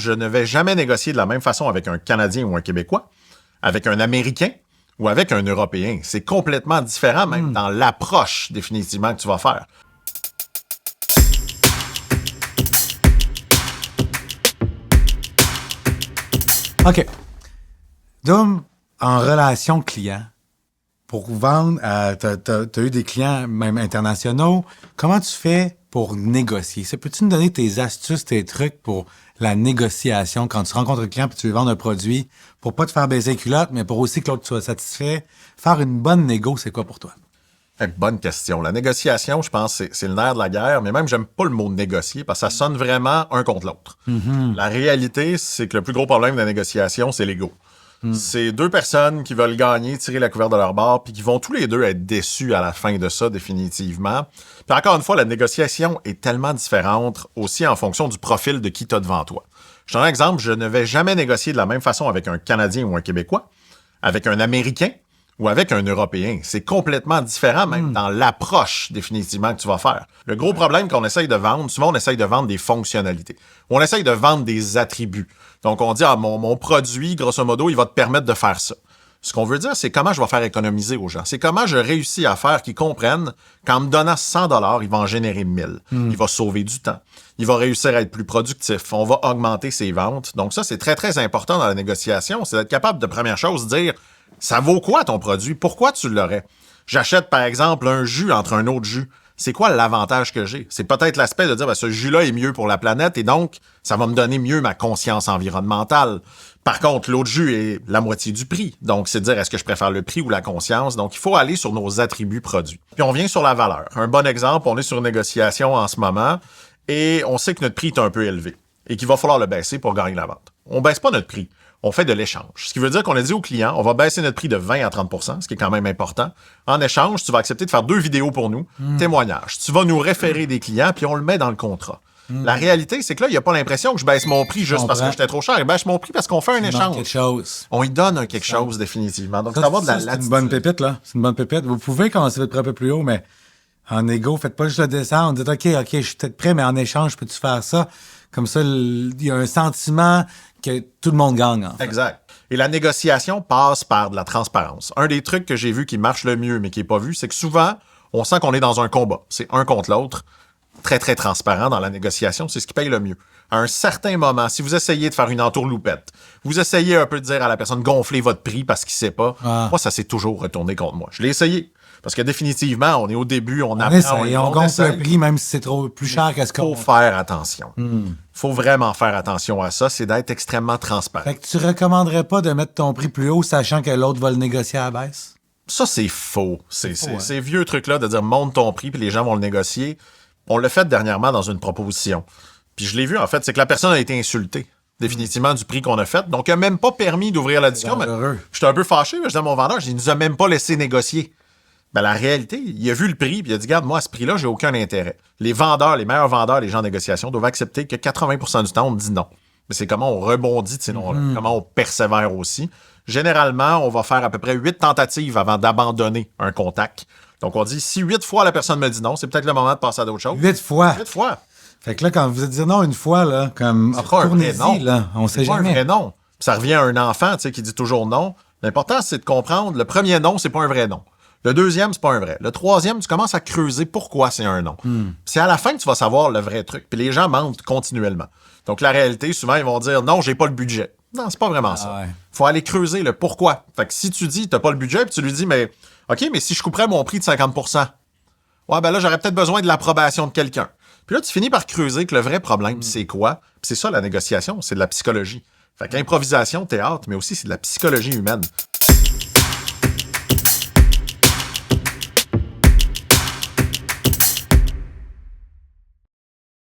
je ne vais jamais négocier de la même façon avec un Canadien ou un Québécois, avec un Américain ou avec un Européen. C'est complètement différent, même dans l'approche définitivement que tu vas faire. OK. Doom, en relation client, pour vendre, t'as eu des clients même internationaux. Comment tu fais pour négocier? Peux-tu nous donner tes astuces, tes trucs pour la négociation quand tu rencontres un client et tu veux vendre un produit pour pas te faire baiser les culottes, mais pour aussi que l'autre soit satisfait? Faire une bonne négo, c'est quoi pour toi? Bonne question. La négociation, je pense, c'est le nerf de la guerre, mais même, j'aime pas le mot négocier parce que ça sonne vraiment un contre l'autre. La réalité, c'est que le plus gros problème de la négociation, c'est l'ego. C'est deux personnes qui veulent gagner, tirer la couverture de leur bord, puis qui vont tous les deux être déçus à la fin de ça, définitivement. Puis encore une fois, la négociation est tellement différente aussi en fonction du profil de qui t'as devant toi. Je te donne un exemple, je ne vais jamais négocier de la même façon avec un Canadien ou un Québécois, avec un Américain ou avec un Européen. C'est complètement différent, même dans l'approche, définitivement, que tu vas faire. Le gros problème qu'on essaye de vendre, souvent, on essaye de vendre des fonctionnalités. On essaye de vendre des attributs. Donc, on dit, mon produit, grosso modo, il va te permettre de faire ça. Ce qu'on veut dire, c'est comment je vais faire économiser aux gens. C'est comment je réussis à faire qu'ils comprennent qu'en me donnant 100 $, il va en générer 1000. Il va sauver du temps. Il va réussir à être plus productif. On va augmenter ses ventes. Donc ça, c'est très, très important dans la négociation. C'est d'être capable de, première chose, dire, ça vaut quoi ton produit? Pourquoi tu l'aurais? J'achète, par exemple, un jus entre un autre jus. C'est quoi l'avantage que j'ai? C'est peut-être l'aspect de dire, ce jus-là est mieux pour la planète et donc, ça va me donner mieux ma conscience environnementale. Par contre, l'autre jus est la moitié du prix. Donc, c'est de dire, est-ce que je préfère le prix ou la conscience? Donc, il faut aller sur nos attributs produits. Puis, on vient sur la valeur. Un bon exemple, on est sur une négociation en ce moment et on sait que notre prix est un peu élevé et qu'il va falloir le baisser pour gagner la vente. On baisse pas notre prix. On fait de l'échange. Ce qui veut dire qu'on a dit au client, on va baisser notre prix de 20 à 30 %, ce qui est quand même important. En échange, tu vas accepter de faire 2 vidéos pour nous, témoignages. Tu vas nous référer des clients, puis on le met dans le contrat. La réalité, c'est que là, il n'y a pas l'impression que je baisse mon prix juste parce que j'étais trop cher. Je baisse mon prix parce qu'on fait un échange. Quelque chose. On y donne quelque chose, définitivement. Donc, ça va avoir de la latitude. C'est une bonne pépite, là. C'est une bonne pépite. Vous pouvez commencer votre prix un peu plus haut, mais en égo, faites pas juste le descendre. Dites, OK, je suis peut-être prêt, mais en échange, peux-tu faire ça? Comme ça, il y a un sentiment que tout le monde gagne. En fait. Exact. Et la négociation passe par de la transparence. Un des trucs que j'ai vu qui marche le mieux, mais qui n'est pas vu, c'est que souvent, on sent qu'on est dans un combat. C'est un contre l'autre. Très, très transparent dans la négociation. C'est ce qui paye le mieux. À un certain moment, si vous essayez de faire une entourloupette, vous essayez un peu de dire à la personne, gonflez votre prix parce qu'il ne sait pas. Moi, ça s'est toujours retourné contre moi. Je l'ai essayé. Parce que définitivement, on est au début, on apprend. Et on gonfle le prix, même si c'est trop plus cher qu'à ce qu'on... Il faut faire attention. Il faut vraiment faire attention à ça. C'est d'être extrêmement transparent. Fait que tu recommanderais pas de mettre ton prix plus haut, sachant que l'autre va le négocier à la baisse? Ça, c'est faux. Ces vieux trucs-là de dire monte ton prix puis les gens vont le négocier. On l'a fait dernièrement dans une proposition. Puis je l'ai vu, en fait, c'est que la personne a été insultée. Définitivement du prix qu'on a fait. Donc, il n'a même pas permis d'ouvrir la discussion. J'étais un peu fâché, mais je dis à mon vendeur, il nous a même pas laissé négocier. Ben, la réalité, il a vu le prix, puis il a dit, regarde, moi, à ce prix-là, j'ai aucun intérêt. Les vendeurs, les meilleurs vendeurs, les gens en négociation doivent accepter que 80% du temps, on me dit non. Mais c'est comment on rebondit de ces noms-là, comment on persévère aussi. Généralement, on va faire à peu près 8 tentatives avant d'abandonner un contact. Donc, on dit, si 8 fois la personne me dit non, c'est peut-être le moment de passer à d'autres choses. 8 fois? 8 fois. Fait que là, quand vous êtes dit non une fois, là, comme retournez-y, là, on sait jamais. C'est pas un vrai non. Puis ça revient à un enfant, tu sais, qui dit toujours non. L'important, c'est de comprendre, le premier non, c'est pas un vrai non. Le deuxième, c'est pas un vrai. Le troisième, tu commences à creuser pourquoi c'est un non. C'est à la fin que tu vas savoir le vrai truc. Puis les gens mentent continuellement. Donc la réalité, souvent, ils vont dire non, j'ai pas le budget. Non, c'est pas vraiment ça. Ouais. Faut aller creuser le pourquoi. Fait que si tu dis t'as pas le budget, puis tu lui dis mais OK, mais si je couperais mon prix de 50%, ouais, ben là, j'aurais peut-être besoin de l'approbation de quelqu'un. Puis là, tu finis par creuser que le vrai problème, c'est quoi? Puis c'est ça la négociation, c'est de la psychologie. Fait qu'improvisation, théâtre, mais aussi c'est de la psychologie humaine.